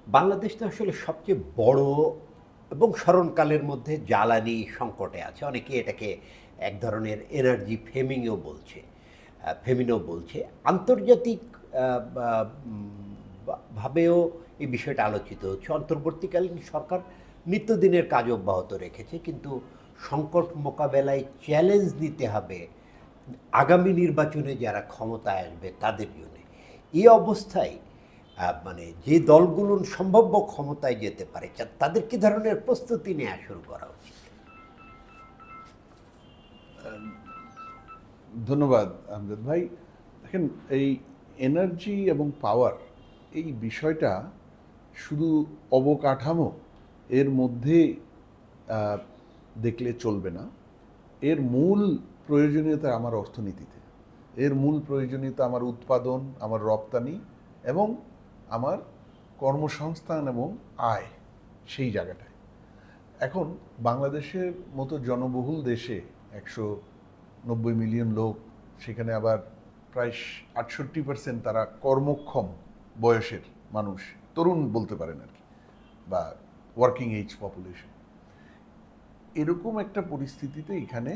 বাংলাদেশ তো আসলে সবচেয়ে বড় এবং স্মরণকালের মধ্যে জ্বালানি সংকটে আছে। অনেকে এটাকে এক ধরনের এনার্জি ফেমিনও বলছে। আন্তর্জাতিক বা ভাবেও এই বিষয়টা আলোচিত হচ্ছে। অন্তর্বর্তীকালীন সরকার নিত্যদিনের কাজ অব্যাহত রেখেছে, কিন্তু সংকট মোকাবেলায় চ্যালেঞ্জ নিতে হবে আগামী নির্বাচনে যারা ক্ষমতায় আসবে তাদের জন্য। এই অবস্থায় মানে যে দলগুলো সম্ভাব্য ক্ষমতায় যেতে পারে তাদের কি ধরনের প্রস্তুতি নেওয়া শুরু করা উচিত? ধন্যবাদ আমজাদ ভাই। দেখেন, এই এনার্জি এবং পাওয়ার এই বিষয়টা শুধু অবকাঠামো এর মধ্যে দেখলে চলবে না। এর মূল প্রয়োজনীয়তা আমার অর্থনীতিতে, এর মূল প্রয়োজনীয়তা আমার উৎপাদন, আমার রপ্তানি এবং আমার কর্মসংস্থান এবং আয়, সেই জায়গাটায়। এখন বাংলাদেশের মতো জনবহুল দেশে 190 মিলিয়ন লোক, সেখানে আবার প্রায় 68% তারা কর্মক্ষম বয়সের মানুষ, তরুণ বলতে পারেন আর কি, বা ওয়ার্কিং এজ পপুলেশন। এরকম একটা পরিস্থিতিতে এখানে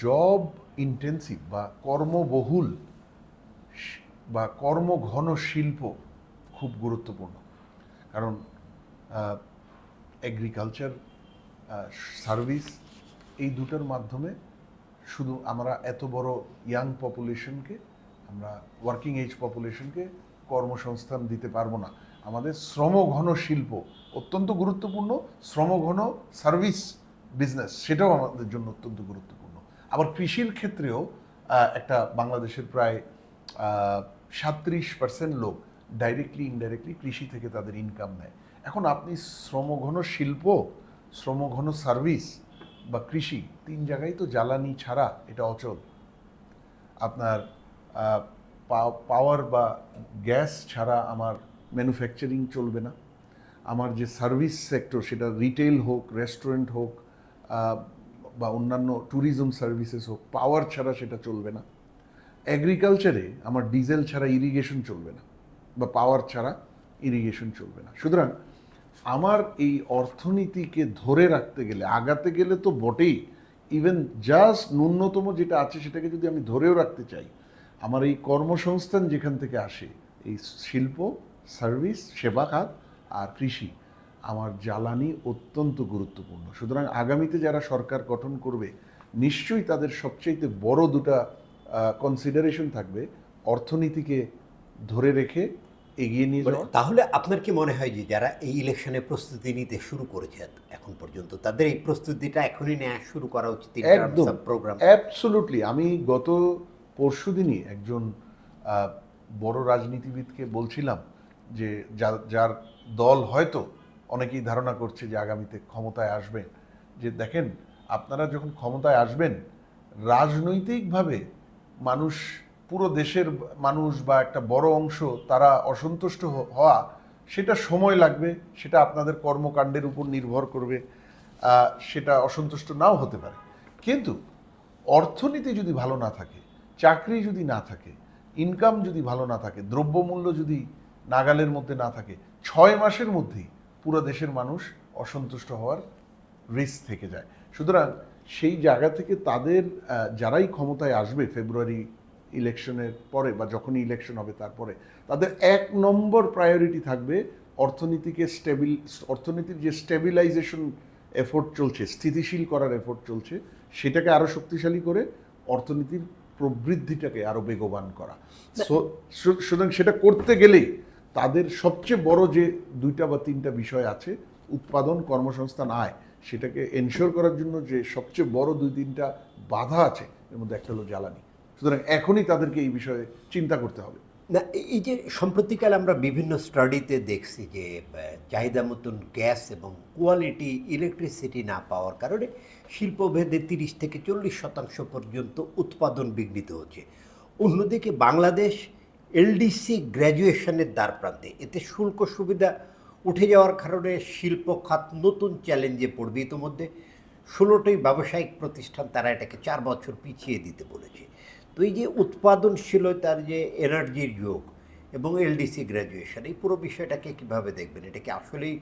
জব ইন্টেন্সিভ বা কর্মবহুল বা কর্মঘন শিল্প খুব গুরুত্বপূর্ণ। কারণ এগ্রিকালচার, সার্ভিস, এই দুটোর মাধ্যমে শুধু আমরা এত বড় ইয়াং পপুলেশনকে, আমরা ওয়ার্কিং এজ পপুলেশনকে কর্মসংস্থান দিতে পারবো না। আমাদের শ্রমঘন শিল্প অত্যন্ত গুরুত্বপূর্ণ, শ্রমঘন সার্ভিস বিজনেস সেটাও আমাদের জন্য অত্যন্ত গুরুত্বপূর্ণ। আবার কৃষির ক্ষেত্রেও একটা বাংলাদেশের প্রায় 37% লোক ডাইরেক্টলি ইনডাইরেক্টলি কৃষি থেকে তাদের ইনকাম নেয়। এখন আপনি শ্রমঘন শিল্প, শ্রমঘন সার্ভিস বা কৃষি, তিন জায়গায় তো জ্বালানি ছাড়া এটা অচল। আপনার পাওয়ার বা গ্যাস ছাড়া আমার ম্যানুফ্যাকচারিং চলবে না। আমার যে সার্ভিস সেক্টর, সেটা রিটেল হোক, রেস্টুরেন্ট হোক, বা অন্যান্য ট্যুরিজম সার্ভিসেস হোক, পাওয়ার ছাড়া সেটা চলবে না। এগ্রিকালচারে আমার ডিজেল ছাড়া ইরিগেশন চলবে না, বা পাওয়ার ছাড়া ইরিগেশন চলবে না। সুতরাং আমার এই অর্থনীতিকে ধরে রাখতে গেলে, আগাতে গেলে তো বটেই, ইভেন জাস্ট ন্যূনতম যেটা আছে সেটাকে যদি আমি ধরেও রাখতে চাই, আমার এই কর্মসংস্থান যেখান থেকে আসে, এই শিল্প, সার্ভিস, সেবা খাত আর কৃষি, আমার জ্বালানি অত্যন্ত গুরুত্বপূর্ণ। সুতরাং আগামীতে যারা সরকার গঠন করবে, নিশ্চয়ই তাদের সবচেয়ে বড় দুটা কনসিডারেশন থাকবে অর্থনীতিকে ধরে রেখে এগিয়ে নিয়ে যাওয়া। তাহলে আপনার কি মনে হয় যে যারা এই ইলেকশনে প্রস্তুতি নিতে শুরু করেছে এখন পর্যন্ত, তাদের এই প্রস্তুতিটা এখনই নেওয়া শুরু করা উচিত? একদম, অ্যাবসলুটলি। আমি গত পরশুদিনই একজন বড় রাজনীতিবিদকে বলছিলাম যে যার দল হয়তো অনেকেই ধারণা করছে যে আগামীতে ক্ষমতায় আসবে, যে দেখেন, আপনারা যখন ক্ষমতায় আসবেন, রাজনৈতিকভাবে মানুষ, পুরো দেশের মানুষ বা একটা বড় অংশ তারা অসন্তুষ্ট হওয়া, সেটা সময় লাগবে, সেটা আপনাদের কর্মকাণ্ডের উপর নির্ভর করবে, সেটা অসন্তুষ্ট নাও হতে পারে। কিন্তু অর্থনীতি যদি ভালো না থাকে, চাকরি যদি না থাকে, ইনকাম যদি ভালো না থাকে, দ্রব্যমূল্য যদি নাগালের মধ্যে না থাকে, 6 মাসের মধ্যেই পুরো দেশের মানুষ অসন্তুষ্ট হওয়ার রিস্ক থেকে যায়। সুতরাং সেই জায়গা থেকে তাদের, যারাই ক্ষমতায় আসবে ফেব্রুয়ারি ইলেকশনের পরে বা যখনই ইলেকশন হবে তারপরে, তাদের 1 নম্বর প্রায়োরিটি থাকবে অর্থনীতির যে স্টেবিলাইজেশন এফোর্ট চলছে, স্থিতিশীল করার এফোর্ট চলছে, সেটাকে আরও শক্তিশালী করে অর্থনীতির প্রবৃদ্ধিটাকে আরও বেগবান করা। সুতরাং সেটা করতে গেলেই তাদের সবচেয়ে বড় যে 2টা বা 3টা বিষয় আছে, উৎপাদন, কর্মসংস্থান, আয়, সেটাকে এনশিওর করার জন্য যে সবচেয়ে বড় 2-3টা বাধা আছে, এর মধ্যে একটা হলো জ্বালানি। সুতরাং এখনই তাদেরকে এই বিষয়ে চিন্তা করতে হবে। না, এই যে সম্প্রতিকাল আমরা বিভিন্ন স্টাডিতে দেখছি যে চাহিদা মতন গ্যাস এবং কোয়ালিটি ইলেকট্রিসিটি না পাওয়ার কারণে শিল্পভেদে 30 থেকে 40% পর্যন্ত উৎপাদন বিঘ্নিত হচ্ছে। অন্যদিকে বাংলাদেশ এলডিসি গ্র্যাজুয়েশনের দ্বার প্রান্তে, এতে শুল্ক সুবিধা উঠে যাওয়ার কারণে শিল্প খাত নতুন চ্যালেঞ্জে পড়বে। ইতিমধ্যে 16টি ব্যবসায়িক প্রতিষ্ঠান তারা এটাকে 4 বছর পিছিয়ে দিতে বলেছে। তো এই যে উৎপাদনশীলতার যে এনার্জির যোগ, এবং এলডিসি গ্র্যাজুয়েশন, এই পুরো বিষয়টাকে কিভাবে দেখবেন? এটা কি আসলেই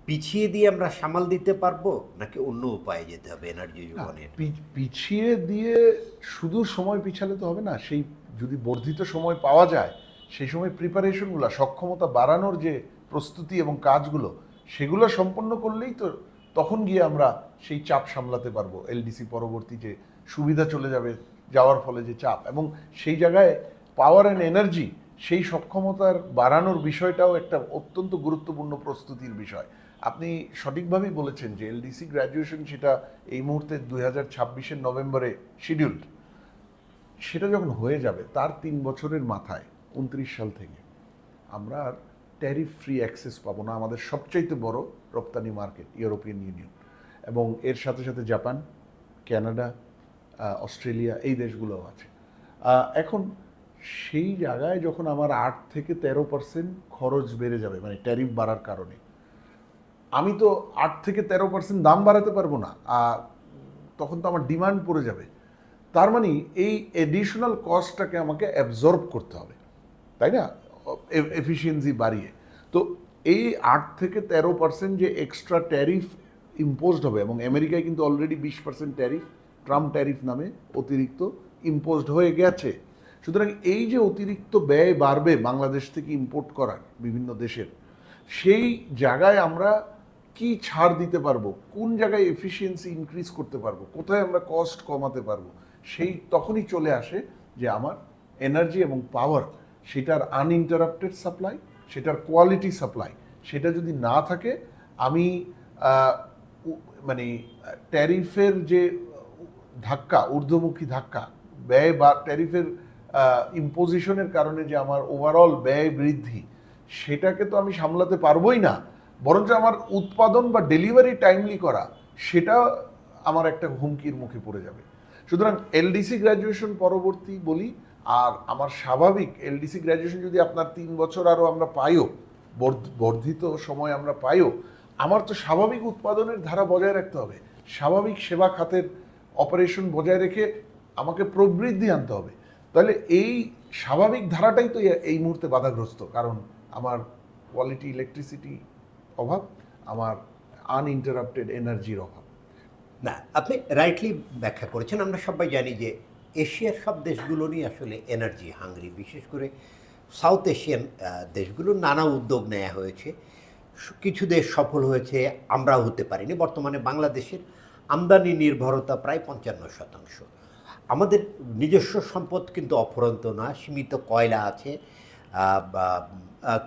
পিছিয়ে দিয়ে আমরা সামাল দিতে পারবো, নাকি অন্য উপায়ে যেতে হবে এনার্জি না, যোগানের? পিছিয়ে দিয়ে শুধু সময় পিছালে তো হবে না। সেই যদি বর্ধিত সময় পাওয়া যায়, সেই সময় প্রিপারেশনগুলো, সক্ষমতা বাড়ানোর যে প্রস্তুতি এবং কাজগুলো, সেগুলো সম্পন্ন করলেই তো তখন গিয়ে আমরা সেই চাপ সামলাতে পারবো। এলডিসি পরবর্তী যে সুবিধা চলে যাবে, যাওয়ার ফলে যে চাপ, এবং সেই জায়গায় পাওয়ার অ্যান্ড এনার্জি, সেই সক্ষমতার বাড়ানোর বিষয়টাও একটা অত্যন্ত গুরুত্বপূর্ণ প্রস্তুতির বিষয়। আপনি সঠিকভাবেই বলেছেন যে এলডিসি গ্র্যাজুয়েশন সেটা এই মুহূর্তে 2026-এর নভেম্বরে শিডিউলড। সেটা যখন হয়ে যাবে, তার 3 বছরের মাথায় 29 সাল থেকে আমরা আর ট্যারিফ ফ্রি অ্যাক্সেস পাবো না আমাদের সবচাইতে বড় রপ্তানি মার্কেট ইউরোপিয়ান ইউনিয়ন, এবং এর সাথে সাথে জাপান, কানাডা, অস্ট্রেলিয়া, এই দেশগুলোও আছে। এখন সেই জায়গায় যখন আমার 8 থেকে 13% খরচ বেড়ে যাবে, মানে ট্যারিফ বাড়ার কারণে, আমি তো 8 থেকে 13% দাম বাড়াতে পারবো না, তখন তো আমার ডিমান্ড পড়ে যাবে। তার মানে এই এডিশনাল কস্টটাকে আমাকে অ্যাবজর্ব করতে হবে, তাই না, এফিসিয়েন্সি বাড়িয়ে। তো এই 8 থেকে 13% যে এক্সট্রা ট্যারিফ ইম্পোজড হবে, এবং আমেরিকায় কিন্তু অলরেডি 20% ট্যারিফ, ট্রাম্প ট্যারিফ নামে অতিরিক্ত ইম্পোজড হয়ে গেছে। সুতরাং এই যে অতিরিক্ত ব্যয় বাড়বে বাংলাদেশ থেকে ইম্পোর্ট করার বিভিন্ন দেশের, সেই জায়গায় আমরা কি ছাড় দিতে পারবো, কোন জায়গায় এফিসিয়েন্সি ইনক্রিজ করতে পারবো, কোথায় আমরা কস্ট কমাতে পারবো, সেই তখনই চলে আসে যে আমার এনার্জি এবং পাওয়ার, সেটার আনইন্টারাপ্টেড সাপ্লাই, সেটার কোয়ালিটি সাপ্লাই, সেটা যদি না থাকে, আমি মানে ট্যারিফের যে ধাক্কা, ঊর্ধ্বমুখী ধাক্কা, ব্যয় বা ট্যারিফের ইম্পোজিশনের কারণে যে আমার ওভারঅল ব্যয় বৃদ্ধি, সেটাকে তো আমি সামলাতে পারবোই না, বরঞ্চ আমার উৎপাদন বা ডেলিভারি টাইমলি করা, সেটা আমার একটা হুমকির মুখে পড়ে যাবে। সুতরাং এলডিসি গ্র্যাজুয়েশন পরবর্তী বলি, আর আমার স্বাভাবিক এলডিসি গ্র্যাজুয়েশন যদি আপনার 3 বছর আরও আমরা পাইও, বর্ধিত সময় আমরা পাইও, আমার তো স্বাভাবিক উৎপাদনের ধারা বজায় রাখতে হবে, স্বাভাবিক সেবা খাতের অপারেশন বজায় রেখে আমাকে প্রবৃদ্ধি আনতে হবে। তাহলে এই স্বাভাবিক ধারাটাই তো এই মুহূর্তে বাধাগ্রস্ত, কারণ আমার কোয়ালিটি ইলেকট্রিসিটি অভাব, আমার আনইন্টারাপ্টেড এনার্জির অভাব। না, আপনি রাইটলি ব্যাখ্যা করেছেন। আমরা সবাই জানি যে এশিয়ার সব দেশগুলোরই আসলে এনার্জি হাংরি, বিশেষ করে সাউথ এশিয়ান দেশগুলোর নানা উদ্যোগ নেওয়া হয়েছে। কিছু দেশ সফল হয়েছে, আমরাও হতে পারিনি। বর্তমানে বাংলাদেশের আমদানি নির্ভরতা প্রায় 55%। আমাদের নিজস্ব সম্পদ কিন্তু অফুরন্ত না, সীমিত কয়লা আছে, বা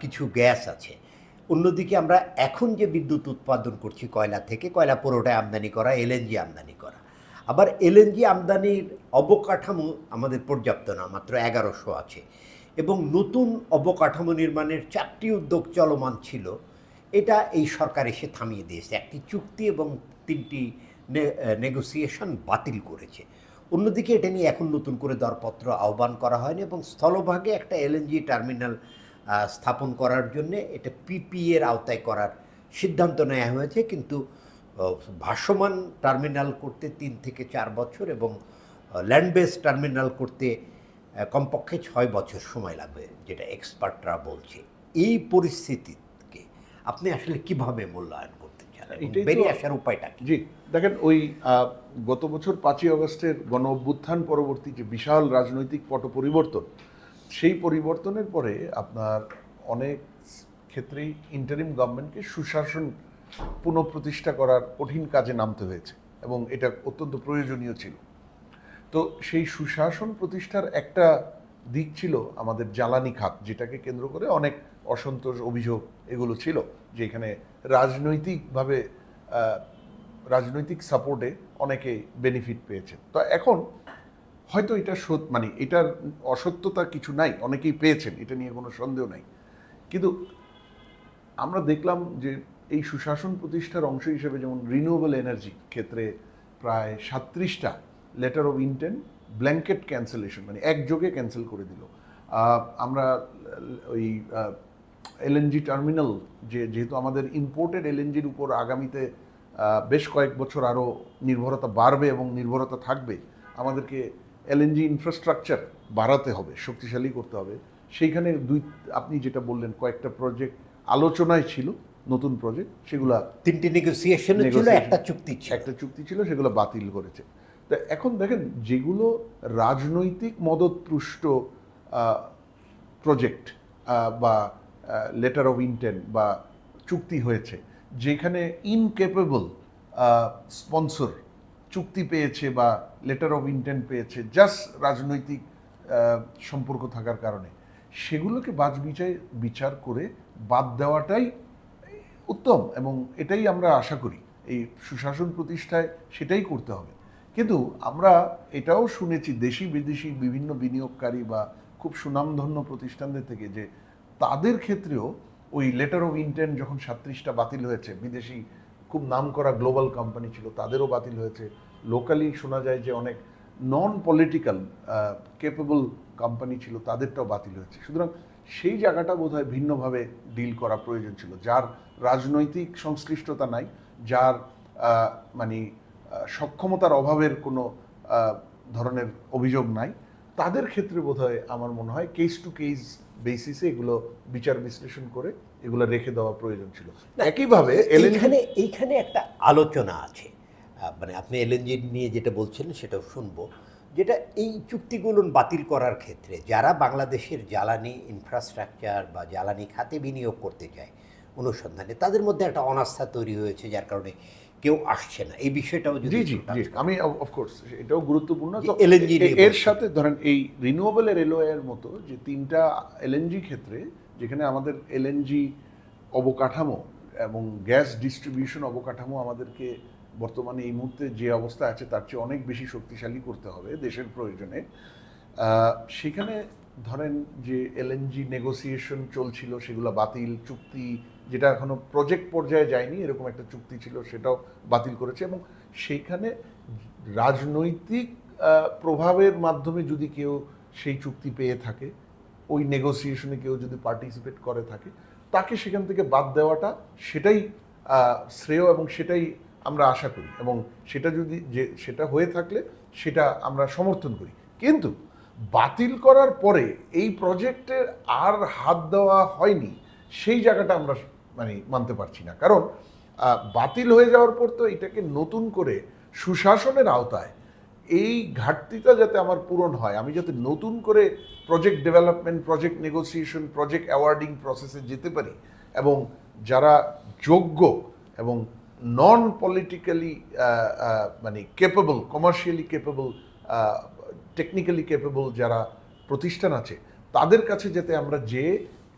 কিছু গ্যাস আছে। অন্যদিকে আমরা এখন যে বিদ্যুৎ উৎপাদন করছি কয়লা থেকে, কয়লা পুরোটাই আমদানি করা, এলএনজি আমদানি করা। আবার এলএনজি আমদানির অবকাঠামো আমাদের পর্যাপ্ত না, মাত্র 1100 আছে, এবং নতুন অবকাঠামো নির্মাণের 4টি উদ্যোগ চলমান ছিল। এটা এই সরকার এসে থামিয়ে দিয়েছে, একটি চুক্তি এবং 3টি নেগোসিয়েশন বাতিল করেছে। অন্যদিকে এটা নিয়ে এখন নতুন করে দরপত্র আহ্বান করা হয়নি, এবং স্থলভাগে একটা এলএনজি টার্মিনাল স্থাপন করার জন্যে এটা পিপিএর আওতায় করার সিদ্ধান্ত নেওয়া হয়েছে। কিন্তু ভাসমান টার্মিনাল করতে 3 থেকে 4 বছর এবং ল্যান্ড বেস টার্মিনাল করতে কমপক্ষে 6 বছর সময় লাগবে, যেটা এক্সপার্টরা বলছে। এই পরিস্থিতিকে আপনি আসলে কিভাবে মূল্যায়ন করতে চান, বেরিয়ে আসার উপায়টা কি? জি, দেখেন, ওই গত বছর 5ই আগস্টের গণ অভ্যুত্থান পরবর্তী যে বিশাল রাজনৈতিক পট পরিবর্তন, সেই পরিবর্তনের পরে আপনার অনেক ক্ষেত্রেই ইন্টারিম গভর্নমেন্টকে সুশাসন পুনঃপ্রতিষ্ঠা করার কঠিন কাজে নামতে হয়েছে, এবং এটা অত্যন্ত প্রয়োজনীয় ছিল। তো সেই সুশাসন প্রতিষ্ঠার একটা দিক ছিল আমাদের জ্বালানি খাত, যেটাকে কেন্দ্র করে অনেক অসন্তোষ, অভিযোগ এগুলো ছিল, যে এখানে রাজনৈতিকভাবে রাজনৈতিক সাপোর্টে অনেকে বেনিফিট পেয়েছেন। তো এখন হয়তো এটা মানে এটার অসত্যতা কিছু নাই, অনেকেই পেয়েছেন, এটা নিয়ে কোনো সন্দেহ নাই। কিন্তু আমরা দেখলাম যে এই সুশাসন প্রতিষ্ঠার অংশ হিসেবে যেমন রিনিউয়েবল এনার্জি ক্ষেত্রে প্রায় 37টা letter of intent blanket cancellation, মানে একযোগে ক্যান্সেল করে দিল। আমরা ওই এলএনজি টার্মিনাল, যেহেতু আমাদের ইম্পোর্টেড এলএনজির উপর আগামীতে বেশ কয়েক বছর আরও নির্ভরতা বাড়বে এবং নির্ভরতা থাকবে, আমাদেরকে এলএনজি ইনফ্রাস্ট্রাকচার বাড়াতে হবে, শক্তিশালী করতে হবে। সেইখানে আপনি যেটা বললেন কয়েকটা প্রজেক্ট আলোচনায় ছিল, নতুন প্রজেক্ট, সেগুলা 3টি নেগোসিয়েশন ছিল, একটা চুক্তি ছিল। একটা চুক্তি ছিল, সেগুলো বাতিল করেছে। তা এখন দেখেন, যেগুলো রাজনৈতিক মদতপুষ্ট প্রজেক্ট বা লেটার অফ ইন্টেন্ট বা চুক্তি হয়েছে, যেখানে ইনকেপেবল স্পন্সর চুক্তি পেয়েছে বা লেটার অফ ইন্টেন্ট পেয়েছে জাস্ট রাজনৈতিক সম্পর্ক থাকার কারণে, সেগুলোকে বিচার করে বাদ দেওয়াটাই উত্তম, এবং এটাই আমরা আশা করি এই সুশাসন প্রতিষ্ঠায় সেটাই করতে হবে। কিন্তু আমরা এটাও শুনেছি দেশি বিদেশি বিভিন্ন বিনিয়োগকারী বা খুব সুনামধন্য প্রতিষ্ঠানদের থেকে যে তাদের ক্ষেত্রেও ওই লেটার অফ ইন্টেন্ট যখন 37টা বাতিল হয়েছে, বিদেশি খুব নামকরা গ্লোবাল কোম্পানি ছিল তাদেরও বাতিল হয়েছে, লোকালি শোনা যায় যে অনেক নন পলিটিক্যাল কেপেবল কোম্পানি ছিল তাদেরটাও বাতিল হয়েছে। সুতরাং সেই জায়গাটা বোধহয় ভিন্নভাবে ডিল করা প্রয়োজন ছিল। যার রাজনৈতিক সংশ্লিষ্টতা নাই, যার মানে সক্ষমতার অভাবের কোনো ধরনের অভিযোগ নাই, তাদের ক্ষেত্রে বোধহয় আমার মনে হয় কেস টু কেস বেসিসে এগুলো বিচার বিশ্লেষণ করে এগুলো রেখে দেওয়া প্রয়োজন ছিল। একইভাবে এইখানে একটা আলোচনা আছে, মানে আপনি এলএনজি নিয়ে যেটা বলছেন সেটাও শুনবো, যেটা এই চুক্তিগুলো বাতিল করার ক্ষেত্রে যারা বাংলাদেশের জ্বালানি ইনফ্রাস্ট্রাকচার বা জ্বালানি খাতে বিনিয়োগ করতে চায় অনুসন্ধানে, তাদের মধ্যে একটা অনাস্থা তৈরি হয়েছে, যার কারণে কেউ আসছে না। এই বিষয়টাও যদি আমি অফকোর্স এটাও গুরুত্বপূর্ণ। এর সাথে ধরেন এই রিনিউয়েবল এর মতো যে 3টা এলএনজি ক্ষেত্রে, যেখানে আমাদের এলএনজি অবকাঠামো এবং গ্যাস ডিস্ট্রিবিউশন অবকাঠামো আমাদেরকে বর্তমানে এই মুহূর্তে যে অবস্থা আছে তার চেয়ে অনেক বেশি শক্তিশালী করতে হবে দেশের প্রয়োজনে। সেখানে ধরেন যে এলএনজি নেগোসিয়েশন চলছিল, সেগুলো বাতিল, চুক্তি যেটা এখনো প্রজেক্ট পর্যায়ে যায়নি এরকম একটা চুক্তি ছিল সেটাও বাতিল করেছে। এবং সেইখানে রাজনৈতিক প্রভাবের মাধ্যমে যদি কেউ সেই চুক্তি পেয়ে থাকে, ওই নেগোসিয়েশনে কেউ যদি পার্টিসিপেট করে থাকে, তাকে সেখান থেকে বাদ দেওয়াটা সেটাই শ্রেয় এবং সেটাই আমরা আশা করি, এবং সেটা যদি সেটা হয়ে থাকলে সেটা আমরা সমর্থন করি। কিন্তু বাতিল করার পরে এই প্রজেক্টে আর হাত দেওয়া হয়নি, সেই জায়গাটা আমরা মানতে পারছি না। কারণ বাতিল হয়ে যাওয়ার পর তো এটাকে নতুন করে সুশাসনের আওতায় এই ঘাটতিটা যাতে আমার পূরণ হয়, আমি যাতে নতুন করে project development, project negotiation, project awarding প্রসেসে যেতে পারি, এবং যারা যোগ্য এবং non politically capable, commercially capable, technically capable যারা প্রতিষ্ঠান আছে, তাদের কাছে যাতে আমরা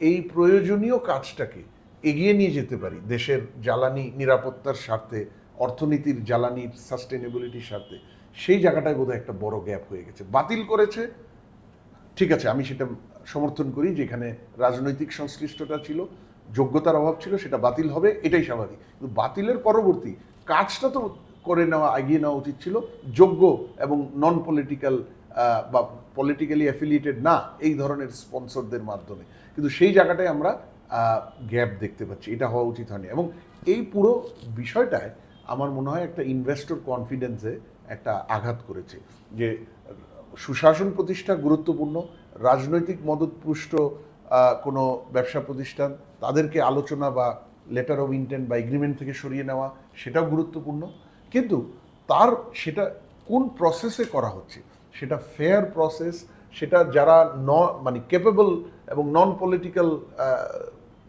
এই প্রয়োজনীয় কাজটাকে এগিয়ে নিয়ে যেতে পারি দেশের জ্বালানি নিরাপত্তার স্বার্থে, অর্থনীতির জ্বালানির সাস্টেনেবিলিটির স্বার্থে, সেই জায়গাটায় বোধহয় একটা বড় গ্যাপ হয়ে গেছে। বাতিল করেছে, ঠিক আছে, আমি সেটা সমর্থন করি, যেখানে রাজনৈতিক সংশ্লিষ্টতা ছিল, যোগ্যতার অভাব ছিল, সেটা বাতিল হবে, এটাই স্বাভাবিক। কিন্তু বাতিলের পরবর্তী কাজটা তো করে নেওয়া, এগিয়ে নেওয়া উচিত ছিল যোগ্য এবং নন পলিটিক্যাল বা পলিটিক্যালি অ্যাফিলিয়েটেড না এই ধরনের স্পন্সরদের মাধ্যমে। কিন্তু সেই জায়গাটায় আমরা গ্যাপ দেখতে পাচ্ছি, এটা হওয়া উচিত হয়নি। এবং এই পুরো বিষয়টায় আমার মনে হয় একটা ইনভেস্টর কনফিডেন্সে একটা আঘাত করেছে, যে সুশাসন প্রতিষ্ঠা গুরুত্বপূর্ণ, রাজনৈতিক মদতপুষ্ট কোনো ব্যবসা প্রতিষ্ঠান তাদেরকে আলোচনা বা লেটার অফ ইন্টেন্ট বা এগ্রিমেন্ট থেকে সরিয়ে নেওয়া সেটাও গুরুত্বপূর্ণ, কিন্তু সেটা কোন প্রসেসে করা হচ্ছে, সেটা ফেয়ার প্রসেস, সেটা যারা কেপেবল এবং নন পলিটিক্যাল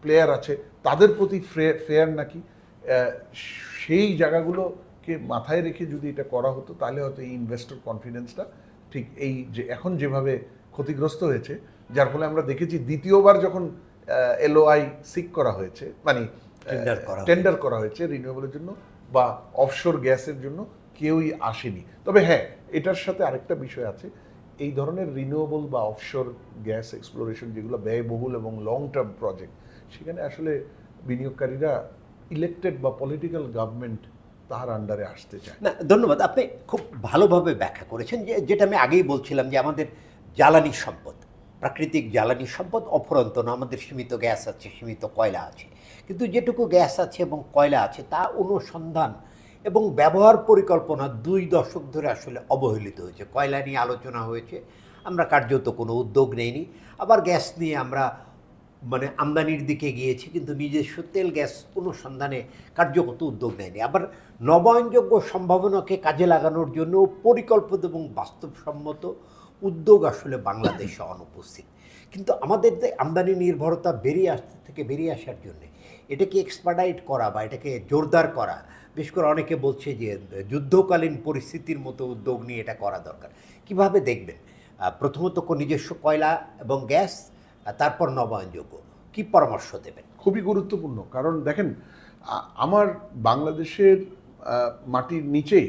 প্লেয়ার আছে তাদের প্রতি ফেয়ার নাকি, সেই জায়গাগুলোকে মাথায় রেখে যদি এটা করা হতো, তাহলে হয়তো এই ইনভেস্টর কনফিডেন্সটা ঠিক এই যে এখন যেভাবে ক্ষতিগ্রস্ত হয়েছে, যার ফলে আমরা দেখেছি দ্বিতীয়বার যখন এলওআই সিক করা হয়েছে, টেন্ডার করা হয়েছে রিনিউয়েবলের জন্য বা অফশোর গ্যাসের জন্য, কেউই আসেনি। তবে হ্যাঁ, এটার সাথে আরেকটা বিষয় আছে, এই ধরনের রিনিউয়েবল বা অফশোর গ্যাস এক্সপ্লোরেশন যেগুলো ব্যয়বহুল এবং লং টার্ম প্রজেক্ট, সেখানে আসলে বিনিয়োগকারীরা ইলেক্টেড বা পলিটিক্যাল গভর্নমেন্ট তার আন্ডারে আসতে চায় না। ধন্যবাদ, আপনি খুব ভালোভাবে ব্যাখ্যা করেছেন, যেটা আমি আগেই বলছিলাম যে আমাদের জ্বালানি সম্পদ, প্রাকৃতিক জ্বালানি সম্পদ অফুরন্ত না, আমাদের সীমিত গ্যাস আছে, সীমিত কয়লা আছে, কিন্তু যেটুকু গ্যাস আছে এবং কয়লা আছে তা অনুসন্ধান এবং ব্যবহার পরিকল্পনা 2 দশক ধরে আসলে অবহেলিত হয়েছে। কয়লা নিয়ে আলোচনা হয়েছে, আমরা কার্যত কোনো উদ্যোগ নেইনি। আবার গ্যাস নিয়ে আমরা মানে আমদানির দিকে গিয়েছি, কিন্তু নিজস্ব তেল গ্যাস অনুসন্ধানে কার্যগত উদ্যোগ নেয়নি। আবার নবায়নযোগ্য সম্ভাবনাকে কাজে লাগানোর জন্য পরিকল্পিত এবং বাস্তবসম্মত উদ্যোগ আসলে বাংলাদেশে অনুপস্থিত। কিন্তু আমাদের যে আমদানি নির্ভরতা বেরিয়ে আসার জন্য এটাকে এক্সপার্টাইট করা বা এটাকে জোরদার করা, বিশেষ করে অনেকে বলছে যে যুদ্ধকালীন পরিস্থিতির মতো উদ্যোগ নিয়ে এটা করা দরকার। কিভাবে দেখবেন? প্রথমত নিজস্ব কয়লা এবং গ্যাস, তারপর নবায়নযোগ্য, কি পরামর্শ দেবেন? খুবই গুরুত্বপূর্ণ, কারণ দেখেন আমার বাংলাদেশের মাটির নিচে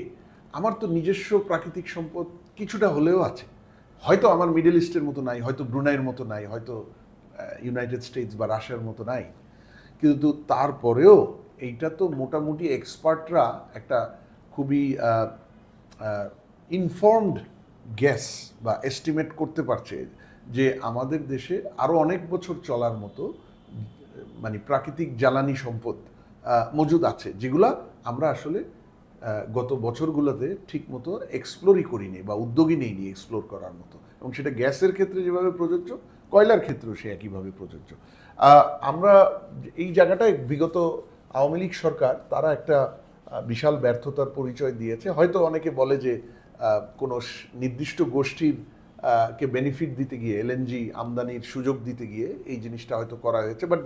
আমার তো নিজস্ব প্রাকৃতিক সম্পদ কিছুটা হলেও আছে। হয়তো আমার মিডল ইস্টের মতো নাই, হয়তো ব্রুনাইয়ের মতো নাই, হয়তো ইউনাইটেড স্টেটস বা রাশিয়ার মতো নাই, কিন্তু তারপরেও এইটা তো মোটামুটি এক্সপার্টরা একটা খুবই ইনফর্মড গ্যাস বা এস্টিমেট করতে পারছে যে আমাদের দেশে আরও অনেক বছর চলার মতো মানে প্রাকৃতিক জ্বালানি সম্পদ মজুদ আছে, যেগুলা আমরা আসলে গত বছরগুলোতে ঠিকমতো এক্সপ্লোরই করিনি বা উদ্যোগই নেইনি এক্সপ্লোর করার মতো। এবং সেটা গ্যাসের ক্ষেত্রে যেভাবে প্রযোজ্য, কয়লার ক্ষেত্রেও সে একইভাবে প্রযোজ্য। আমরা এই জায়গাটায় বিগত আওয়ামী লীগ সরকার তারা একটা বিশাল ব্যর্থতার পরিচয় দিয়েছে। হয়তো অনেকে বলে যে কোনো নির্দিষ্ট গোষ্ঠীর কে বেনিফিট দিতে গিয়ে, এলএনজি আমদানির সুযোগ দিতে গিয়ে এই জিনিসটা হয়তো করা হয়েছে, বাট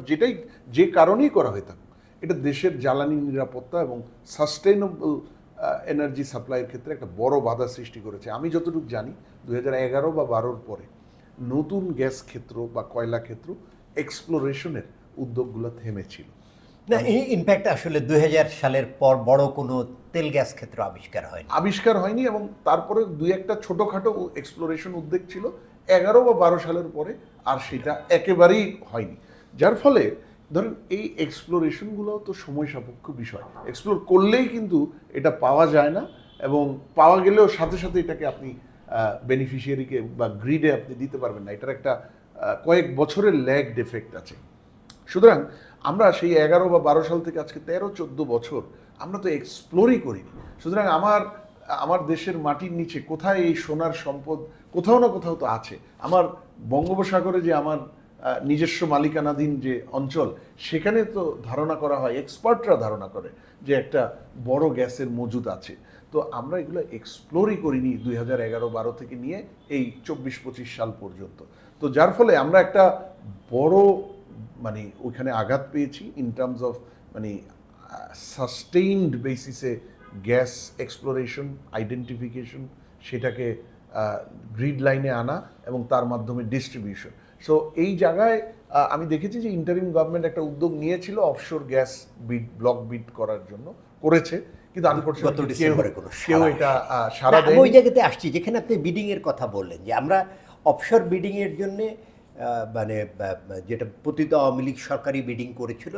যে কারণেই করা হয়ে থাকুক, এটা দেশের জ্বালানি নিরাপত্তা এবং সাস্টেইনেবল এনার্জি সাপ্লাইয়ের ক্ষেত্রে একটা বড় বাধা সৃষ্টি করেছে। আমি যতটুকু জানি 2011 বা 12 পরে নতুন গ্যাস ক্ষেত্র বা কয়লা ক্ষেত্র এক্সপ্লোরেশনের উদ্যোগগুলো থেমেছিল না, ইনফ্যাক্ট আসলে 2000 সালের পর বড় কোনো তেল গ্যাস ক্ষেত্র আবিষ্কার হয়নি এবং তারপরে দুই একটা ছোটোখাটো এক্সপ্লোরেশন উদ্যোগ ছিল 11 বা 12 সালের পরে, আর সেটা একেবারেই হয়নি। যার ফলে ধরেন এই এক্সপ্লোরেশনগুলো তো সময় সাপেক্ষ বিষয়, এক্সপ্লোর করলেই কিন্তু এটা পাওয়া যায় না, এবং পাওয়া গেলেও সাথে সাথে এটাকে আপনি বেনিফিশিয়ারিকে বা গ্রিডে আপনি দিতে পারবেন না। এটার একটা কয়েক বছরের ল্যাগ ডিফেক্ট আছে। সুতরাং আমরা সেই 11 বা 12 সাল থেকে আজকে 13-14 বছর আমরা তো এক্সপ্লোরই করিনি। সুতরাং আমার দেশের মাটির নিচে কোথায় এই সোনার সম্পদ, কোথাও না কোথাও তো আছে। আমার বঙ্গোপসাগরে যে আমার নিজস্ব মালিকানাধীন যে অঞ্চল, সেখানে তো ধারণা করা হয়, এক্সপার্টরা ধারণা করে যে একটা বড় গ্যাসের মজুদ আছে। তো আমরা এগুলো এক্সপ্লোরই করিনি 2011-12 থেকে নিয়ে এই 24-25 সাল পর্যন্ত। তো যার ফলে আমরা একটা বড় মানে ওইখানে আঘাত পেয়েছি ইন টার্মস অফ মানে সাস্টেইনড বেসিসে গ্যাস এক্সপ্লোরেশন, আইডেন্টিফিকেশন, সেটাকে গ্রিড লাইনে আনা এবং তার মাধ্যমে ডিস্ট্রিবিউশন। সো এই জায়গায় আমি দেখেছি যে ইন্টারিম গভর্নমেন্ট একটা উদ্যোগ নিয়েছিল অফশোর গ্যাস ব্লক বিড করার জন্য, করেছে, কিন্তু আনফরচুনেটলি কেউ এটা সারা দেয়নি। ওই জায়গাতে আসছি যেখানে আপনি বিডিং এর কথা বললেন, যে আমরা অফশোর বিডিং এর জন্য মানে যেটা পতিত আওয়ামী লীগ সরকারি বিডিং করেছিল,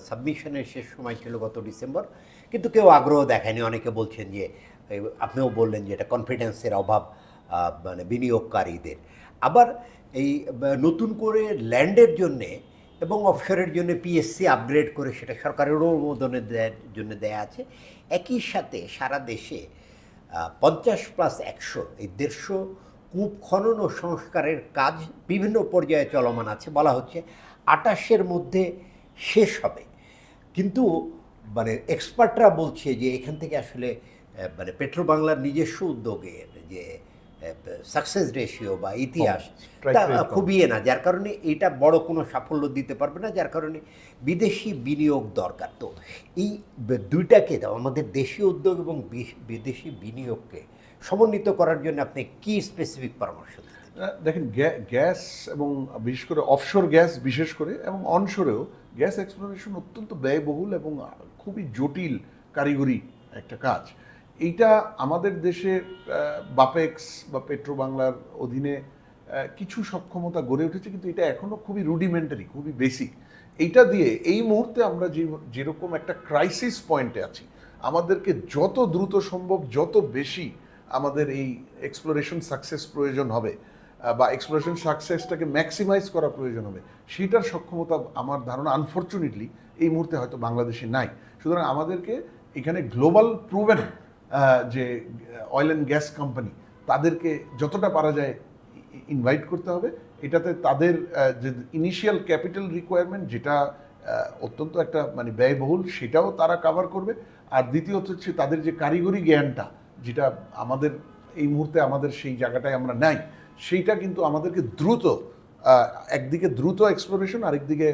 সাবমিশনের শেষ সময় ছিল গত ডিসেম্বর, কিন্তু কেউ আগ্রহ দেখায়নি। অনেকে বলছেন যে, আপনিও বললেন যে এটা কনফিডেন্সের অভাব মানে বিনিয়োগকারীদের। আবার এই নতুন করে ল্যান্ডের জন্যে এবং অফশোরের জন্য পিএসসি আপগ্রেড করে সেটা সরকারের অনুমোদনের জন্য দেয়া আছে। একই সাথে সারা দেশে 50+100 এই 150 কূপ খনন ও সংস্কারের কাজ বিভিন্ন পর্যায়ে চলমান আছে। বলা হচ্ছে 28-এর মধ্যে শেষ হবে, কিন্তু মানে এক্সপার্টরা বলছে যে এখান থেকে আসলে মানে পেট্রোবাংলার নিজস্ব উদ্যোগের যে সাকসেস রেশিও বা ইতিহাস তা খুবই না, যার কারণে এটা বড় কোনো সাফল্য দিতে পারবে না, যার কারণে বিদেশি বিনিয়োগ দরকার। তো এই দুইটাকে আমাদের দেশীয় উদ্যোগ এবং বিদেশি বিনিয়োগকে সমন্বিত করার জন্য আপনি কি স্পেসিফিক পরামর্শ দেন? দেখেন, গ্যাস এবং বিশেষ করে অফশোর গ্যাস বিশেষ করে এবং অনশোরেও গ্যাস এক্সপ্লোরেশন অত্যন্ত ব্যয়বহুল এবং খুবই জটিল কারিগরি একটা কাজ। এইটা আমাদের দেশে বাপেক্স বা পেট্রোবাংলার অধীনে কিছু সক্ষমতা গড়ে উঠেছে, কিন্তু এটা এখনও খুবই রুডিমেন্টারি, খুবই বেসিক। এইটা দিয়ে এই মুহূর্তে আমরা যেরকম একটা ক্রাইসিস পয়েন্টে আছি, আমাদেরকে যত দ্রুত সম্ভব যত বেশি আমাদের এই এক্সপ্লোরেশন সাকসেস প্রয়োজন হবে বা এক্সপ্লোরেশন সাকসেসটাকে ম্যাক্সিমাইজ করা প্রয়োজন হবে, সেটার সক্ষমতা আমার ধারণা আনফর্চুনেটলি এই মুহূর্তে হয়তো বাংলাদেশে নাই। সুতরাং আমাদেরকে এখানে গ্লোবাল প্রুভেন যে অয়েল অ্যান্ড গ্যাস কোম্পানি, তাদেরকে যতটা পারা যায় ইনভাইট করতে হবে। এটাতে তাদের যে ইনিশিয়াল ক্যাপিটাল রিকোয়ারমেন্ট, যেটা অত্যন্ত একটা মানে ব্যয়বহুল, সেটাও তারা কাভার করবে। আর দ্বিতীয়ত হচ্ছে তাদের যে কারিগরি জ্ঞানটা, যেটা আমাদের এই মুহূর্তে আমাদের সেই জায়গাটায় আমরা নাই, সেইটা কিন্তু আমাদেরকে দ্রুত একদিকে দ্রুত এক্সপ্লোরেশন, আরেকদিকে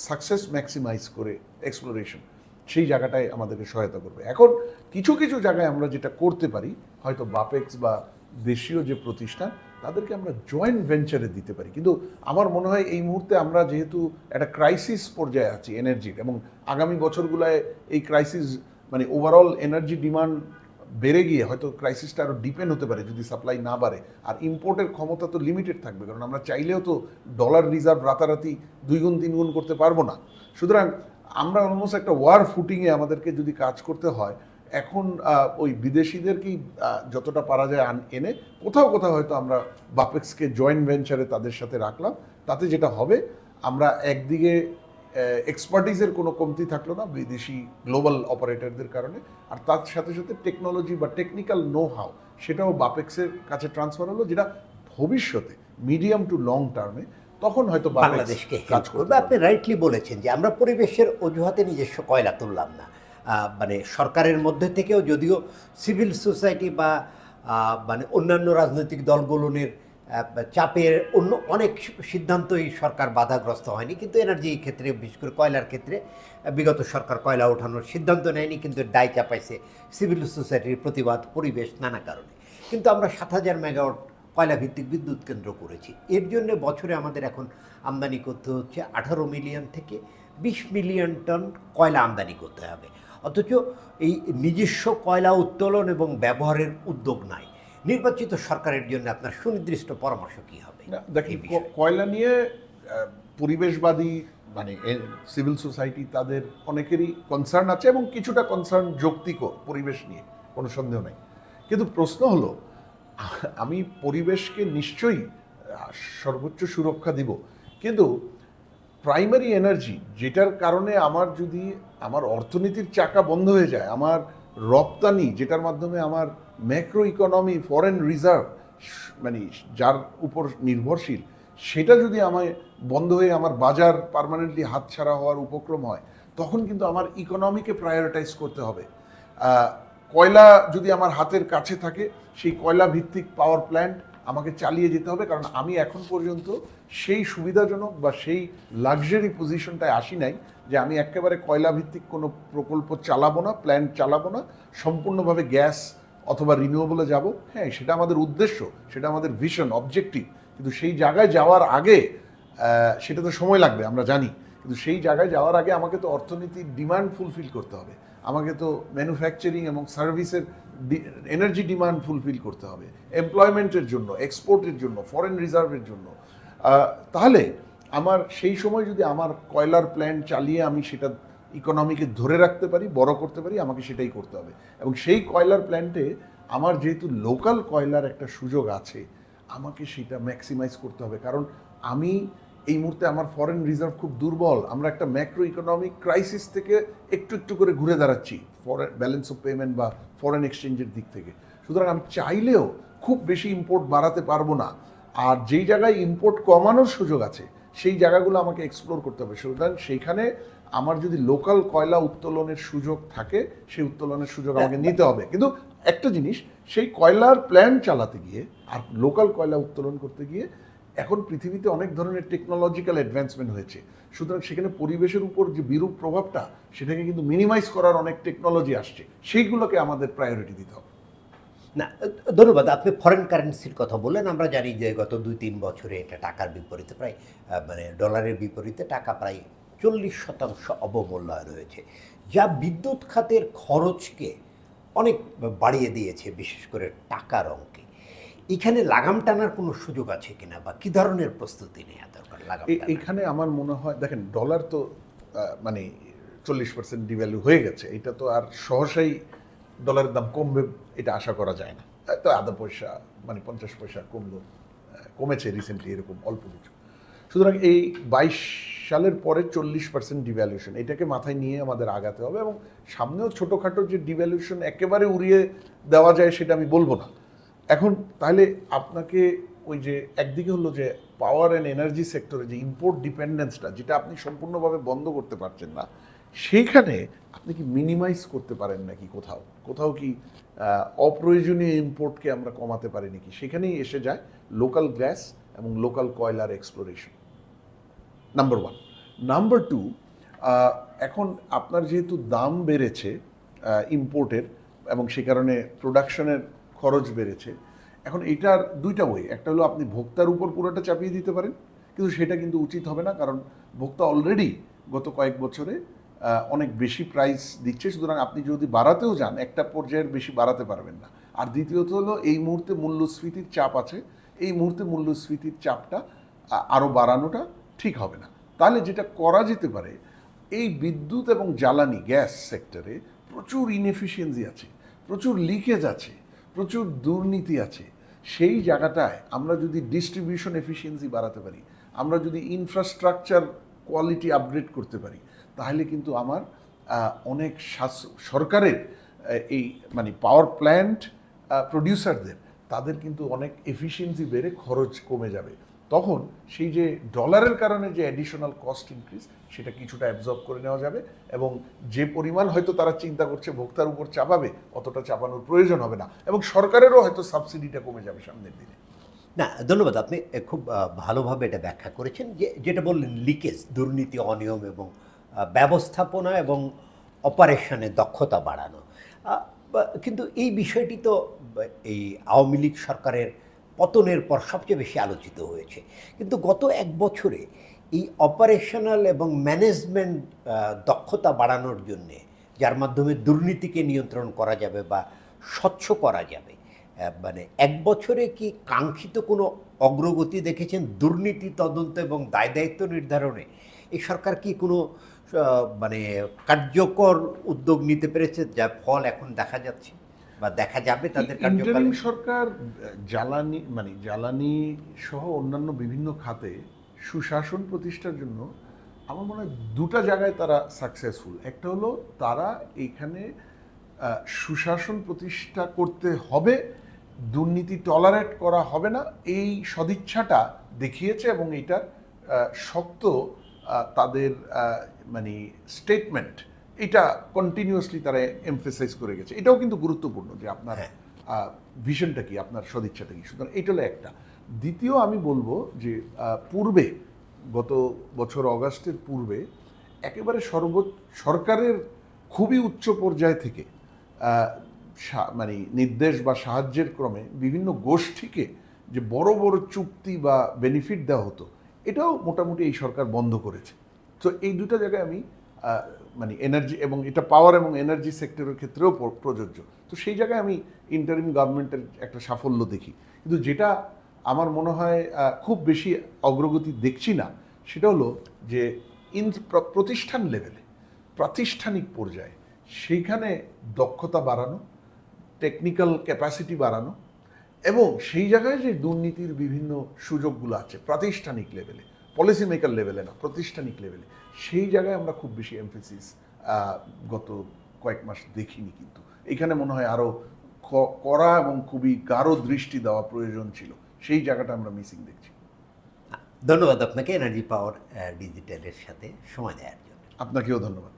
সাকসেস ম্যাক্সিমাইজ করে এক্সপ্লোরেশন, সেই জায়গাটায় আমাদেরকে সহায়তা করবে। এখন কিছু কিছু জায়গায় আমরা যেটা করতে পারি, হয়তো বাপেক্স বা দেশীয় যে প্রতিষ্ঠান, তাদেরকে আমরা জয়েন্ট ভেঞ্চারে দিতে পারি। কিন্তু আমার মনে হয় এই মুহূর্তে আমরা যেহেতু একটা ক্রাইসিস পর্যায়ে আছি এনার্জির, এবং আগামী বছরগুলোয় এই ক্রাইসিস মানে ওভারঅল এনার্জি ডিমান্ড বেড়ে গিয়ে হয়তো ক্রাইসিসটা আরও ডিপেন্ড হতে পারে যদি সাপ্লাই না বাড়ে। আর ইম্পোর্টের ক্ষমতা তো লিমিটেড থাকবে, কারণ আমরা চাইলেও তো ডলার রিজার্ভ রাতারাতি 2 গুণ 3 গুণ করতে পারবো না। সুতরাং আমরা অলমোস্ট একটা ওয়ার ফুটিংয়ে আমাদেরকে যদি কাজ করতে হয়, এখন ওই বিদেশিদেরকেই যতটা পারা যায় এনে কোথাও কোথাও হয়তো আমরা বাপেক্সকে জয়েন্ট ভেঞ্চারে তাদের সাথে রাখলাম। তাতে যেটা হবে, আমরা একদিকে এক্সপার্টিসের কোনো কমতি থাকলো না বিদেশি গ্লোবাল অপারেটরদের কারণে, আর তার সাথে সাথে টেকনোলজি বা টেকনিক্যাল নো হাউ সেটাও বাপেক্সের কাছে ট্রান্সফার হলো, যেটা ভবিষ্যতে মিডিয়াম টু লং টার্মে তখন হয়তো বাংলাদেশকে কাজ করবে। আপনি রাইটলি বলেছেন যে আমরা পরিবেশের অজুহাতে নিজস্ব কয়লা তুললাম না, মানে সরকারের মধ্যে থেকেও যদিও সিভিল সোসাইটি বা মানে অন্যান্য রাজনৈতিক দলগুলোর চাপের অন্য অনেক সিদ্ধান্তই সরকার বাধাগ্রস্ত হয়নি, কিন্তু এনার্জি ক্ষেত্রে বিশেষ করে কয়লার ক্ষেত্রে বিগত সরকার কয়লা ওঠানোর সিদ্ধান্ত নেয়নি, কিন্তু দায় চাপাইছে সিভিল সোসাইটির প্রতিবাদ, পরিবেশ, নানা কারণে। কিন্তু আমরা 7,000 মেগাওয়াট কয়লা ভিত্তিক বিদ্যুৎ কেন্দ্র করেছি। এর জন্য বছরে আমাদের এখন আমদানি করতে হচ্ছে 18 মিলিয়ন থেকে 20 মিলিয়ন টন কয়লা আমদানি করতে হবে, অথচ এই নিজস্ব কয়লা উত্তোলন এবং ব্যবহারের উদ্যোগ নাই। নির্বাচিত সরকারের জন্য আপনার সুনির্দিষ্ট পরামর্শ কী হবে? দেখি, কয়লা নিয়ে পরিবেশবাদী মানে সিভিল সোসাইটি তাদের অনেকেরই কনসার্ন আছে, এবং কিছুটা কনসার্ন যৌক্তিকও পরিবেশ নিয়ে, কোনো সন্দেহ নেই। কিন্তু প্রশ্ন হলো, আমি পরিবেশকে নিশ্চয়ই সর্বোচ্চ সুরক্ষা দিব, কিন্তু প্রাইমারি এনার্জি যেটার কারণে আমার যদি আমার অর্থনীতির চাকা বন্ধ হয়ে যায়, আমার রপ্তানি যেটার মাধ্যমে আমার ম্যাক্রো ইকোনমি, ফরেন রিজার্ভ মানে যার উপর নির্ভরশীল, সেটা যদি আমায় বন্ধ হয়ে আমার বাজার পার্মানেন্টলি হাতছাড়া হওয়ার উপক্রম হয়, তখন কিন্তু আমার ইকোনমিকে প্রায়োরিটাইজ করতে হবে। কয়লা যদি আমার হাতের কাছে থাকে, সেই কয়লা ভিত্তিক পাওয়ার প্ল্যান্ট আমাকে চালিয়ে যেতে হবে, কারণ আমি এখন পর্যন্ত সেই সুবিধাজনক বা সেই লাক্সারি পজিশনটায় আসি নাই যে আমি একেবারে কয়লা ভিত্তিক কোনো প্রকল্প চালাবো না, প্ল্যান্ট চালাবো না, সম্পূর্ণভাবে গ্যাস অথবা রিনিউয়েবলে যাব। হ্যাঁ, সেটা আমাদের উদ্দেশ্য, সেটা আমাদের ভিশন, অবজেক্টিভ, কিন্তু সেই জায়গায় যাওয়ার আগে সেটা তো সময় লাগবে আমরা জানি, কিন্তু সেই জায়গায় যাওয়ার আগে আমাকে তো অর্থনীতির ডিমান্ড ফুলফিল করতে হবে, আমাকে তো ম্যানুফ্যাকচারিং এবং সার্ভিসের এনার্জি ডিমান্ড ফুলফিল করতে হবে, এমপ্লয়মেন্টের জন্য, এক্সপোর্টের জন্য, ফরেন রিজার্ভের জন্য। তাহলে আমার সেই সময় যদি আমার কয়লার প্ল্যান্ট চালিয়ে আমি সেটা ইকোনমিকে ধরে রাখতে পারি, বড় করতে পারি, আমাকে সেটাই করতে হবে। এবং সেই কয়লার প্ল্যান্টে আমার যেহেতু লোকাল কয়লার একটা সুযোগ আছে, আমাকে সেটা ম্যাক্সিমাইজ করতে হবে, কারণ আমি এই মুহূর্তে আমার ফরেন রিজার্ভ খুব দুর্বল। আমরা একটা ম্যাক্রো ইকোনমিক ক্রাইসিস থেকে একটু একটু করে ঘুরে দাঁড়াচ্ছি ফরেন ব্যালেন্স অফ পেমেন্ট বা ফরেন এক্সচেঞ্জের দিক থেকে। সুতরাং আমি চাইলেও খুব বেশি ইম্পোর্ট বাড়াতে পারবো না, আর যেই জায়গায় ইম্পোর্ট কমানোর সুযোগ আছে সেই জায়গাগুলো আমাকে এক্সপ্লোর করতে হবে। সুতরাং সেইখানে আমার যদি লোকাল কয়লা উত্তোলনের সুযোগ থাকে, সেই উত্তোলনের সুযোগ আমাকে নিতে হবে। কিন্তু একটা জিনিস, সেই কয়লার প্ল্যান্ট চালাতে গিয়ে আর লোকাল কয়লা উত্তোলন করতে গিয়ে এখন পৃথিবীতে অনেক ধরনের টেকনোলজিক্যাল অ্যাডভান্সমেন্ট হয়েছে, সুতরাং সেখানে পরিবেশের উপর যে বিরূপ প্রভাবটা, সেটাকে কিন্তু মিনিমাইজ করার অনেক টেকনোলজি আসছে, সেইগুলোকে আমাদের প্রায়োরিটি দিতে হবে। না, ধন্যবাদ। আপনি ফরেন কারেন্সির কথা বললেন। আমরা জানি যে গত 2-3 বছরে এটা টাকার বিপরীতে প্রায় মানে ডলারের বিপরীতে টাকা প্রায় 40% অবমূল্যায়ন হয়েছে, যা বিদ্যুৎ খাতের খরচকে অনেক বাড়িয়ে দিয়েছে, বিশেষ করে টাকার অঙ্কে। এখানে লাগাম টানার কোনো সুযোগ আছে কিনা, বা কী ধরনের প্রস্তুতি নেওয়া দরকার লাগাম? এখানে আমার মনে হয়, দেখেন, ডলার তো মানে 40% ডিভ্যালু হয়ে গেছে, এটা তো আর সহসাই ডলারের দাম কমবে এটা আশা করা যায় না। তো আধা পয়সা মানে 50 পয়সা কমেছে রিসেন্টলি, এরকম অল্প কিছু। সুতরাং এই 22 সালের পরে 40% ডিভ্যালুয়েশন, এটাকে মাথায় নিয়ে আমাদের আগাতে হবে, এবং সামনেও ছোটোখাটো যে ডিভ্যালুয়েশন একেবারে উড়িয়ে দেওয়া যায় সেটা আমি বলবো না। এখন তাহলে আপনাকে ওই যে একদিকে হলো যে পাওয়ার অ্যান্ড এনার্জি সেক্টরে যে ইম্পোর্ট ডিপেন্ডেন্সটা, যেটা আপনি সম্পূর্ণভাবে বন্ধ করতে পারছেন না, সেইখানে আপনি কি মিনিমাইজ করতে পারেন নাকি কোথাও কোথাও কি অপ্রয়োজনীয় ইম্পোর্টকে আমরা কমাতে পারি নাকি, সেখানেই এসে যায় লোকাল গ্যাস এবং লোকাল কয়লার exploration, number one. Number two, এখন আপনার যেহেতু দাম বেড়েছে ইম্পোর্টের এবং সে কারণে প্রোডাকশনের খরচ বেড়েছে, এখন এটার দুইটা ওয়ে, একটা হলো আপনি ভোক্তার উপর পুরোটা চাপিয়ে দিতে পারেন, কিন্তু সেটা কিন্তু উচিত হবে না, কারণ ভোক্তা অলরেডি গত কয়েক বছরে অনেক বেশি প্রাইস দিচ্ছে, সুতরাং আপনি যদি বাড়াতেও যান একটা পর্যায়ের বেশি বাড়াতে পারবেন না। আর দ্বিতীয়ত হলো এই মুহূর্তে মূল্যস্ফীতির চাপ আছে, এই মুহূর্তে মূল্যস্ফীতির চাপটা আরও বাড়ানোটা ঠিক হবে না। তাহলে যেটা করা যেতে পারে, এই বিদ্যুৎ এবং জ্বালানি গ্যাস সেক্টরে প্রচুর ইনএফিসিয়েন্সি আছে, প্রচুর লিকেজ আছে, প্রচুর দুর্নীতি আছে। সেই জায়গাটায় আমরা যদি ডিস্ট্রিবিউশন এফিসিয়েন্সি বাড়াতে পারি, আমরা যদি ইনফ্রাস্ট্রাকচার কোয়ালিটি আপগ্রেড করতে পারি, তাহলে কিন্তু আমার অনেক সরকারের এই মানে পাওয়ার প্ল্যান্ট প্রডিউসারদের তাদের কিন্তু অনেক এফিসিয়েন্সি বেড়ে খরচ কমে যাবে। তখন সেই যে ডলারের কারণে যে অ্যাডিশনাল কস্ট ইনক্রিজ, সেটা কিছুটা অ্যাবজর্ব করে নেওয়া যাবে, এবং যে পরিমাণ হয়তো তারা চিন্তা করছে ভোক্তার উপর চাপাবে, অতটা চাপানোর প্রয়োজন হবে না, এবং সরকারেরও হয়তো সাবসিডিটা কমে যাবে সামনের দিনে। না, ধন্যবাদ। আপনি খুব ভালোভাবে এটা ব্যাখ্যা করেছেন, যে যেটা বললেন লিকেজ, দুর্নীতি, অনিয়ম এবং ব্যবস্থাপনা এবং অপারেশনে দক্ষতা বাড়ানো। কিন্তু এই বিষয়টি তো এই আওয়ামী লীগ সরকারের পতনের পর সবচেয়ে বেশি আলোচিত হয়েছে, কিন্তু গত এক বছরে এই অপারেশনাল এবং ম্যানেজমেন্ট দক্ষতা বাড়ানোর জন্যে, যার মাধ্যমে দুর্নীতিকে নিয়ন্ত্রণ করা যাবে বা স্বচ্ছ করা যাবে, মানে এক বছরে কি কাঙ্ক্ষিত কোনো অগ্রগতি দেখেছেন দুর্নীতি তদন্ত এবং দায় দায়িত্ব নির্ধারণে? এই সরকার কি কোনো মানে কার্যকর উদ্যোগ নিতে পেরেছে, যার ফল এখন দেখা যাচ্ছে বা দেখা যাবে তাদের কার্যকালে? ইন্টারিম সরকার জ্বালানি সহ অন্যান্য বিভিন্ন খাতে সুশাসন প্রতিষ্ঠার জন্য আমার মনে হয় দুটা জায়গায় তারা সাকসেসফুল। একটা হলো তারা এইখানে সুশাসন প্রতিষ্ঠা করতে হবে, দুর্নীতি টলারেট করা হবে না, এই সদিচ্ছাটা দেখিয়েছে, এবং এইটার শক্ত তাদের মানে স্টেটমেন্ট, এটা কন্টিনিউয়াসলি তারা এমফেসাইজ করে গেছে। এটাও কিন্তু গুরুত্বপূর্ণ যে আপনার ভিশনটা কি, আপনার সদিচ্ছাটা কি। সুতরাং এটা হলো একটা। দ্বিতীয়, আমি বলবো যে পূর্বে গত বছর অগাস্টের পূর্বে একেবারে সরকারের খুবই উচ্চ পর্যায় থেকে মানে নির্দেশ বা সাহায্যের ক্রমে বিভিন্ন গোষ্ঠীকে যে বড় বড় চুক্তি বা বেনিফিট দেওয়া হতো, এটাও মোটামুটি এই সরকার বন্ধ করেছে। তো এই দুটো জায়গায় আমি মানে এনার্জি, এবং এটা পাওয়ার এবং এনার্জি সেক্টরের ক্ষেত্রেও প্রযোজ্য, তো সেই জায়গায় আমি ইন্টারিম গভর্নমেন্টের একটা সাফল্য দেখি। কিন্তু যেটা আমার মনে হয় খুব বেশি অগ্রগতি দেখছি না, সেটা হলো যে প্রতিষ্ঠান লেভেলে, প্রাতিষ্ঠানিক পর্যায়ে সেইখানে দক্ষতা বাড়ানো, টেকনিক্যাল ক্যাপাসিটি বাড়ানো, এবং সেই জায়গায় যে দুর্নীতির বিভিন্ন সুযোগগুলো আছে প্রাতিষ্ঠানিক লেভেলে, পলিসি মেকার লেভেলে না, প্রাতিষ্ঠানিক লেভেলে, সেই জায়গায় আমরা খুব বেশি এমফেসিস গত কয়েক মাস দেখিনি। কিন্তু এখানে মনে হয় আরও কড়া এবং খুবই গাঢ় দৃষ্টি দেওয়া প্রয়োজন ছিল, সেই জায়গাটা আমরা মিসিং দেখছি। ধন্যবাদ আপনাকে এনার্জি পাওয়ার ডিজিটালের সাথে সময় দেওয়ার জন্য। আপনাকেও ধন্যবাদ।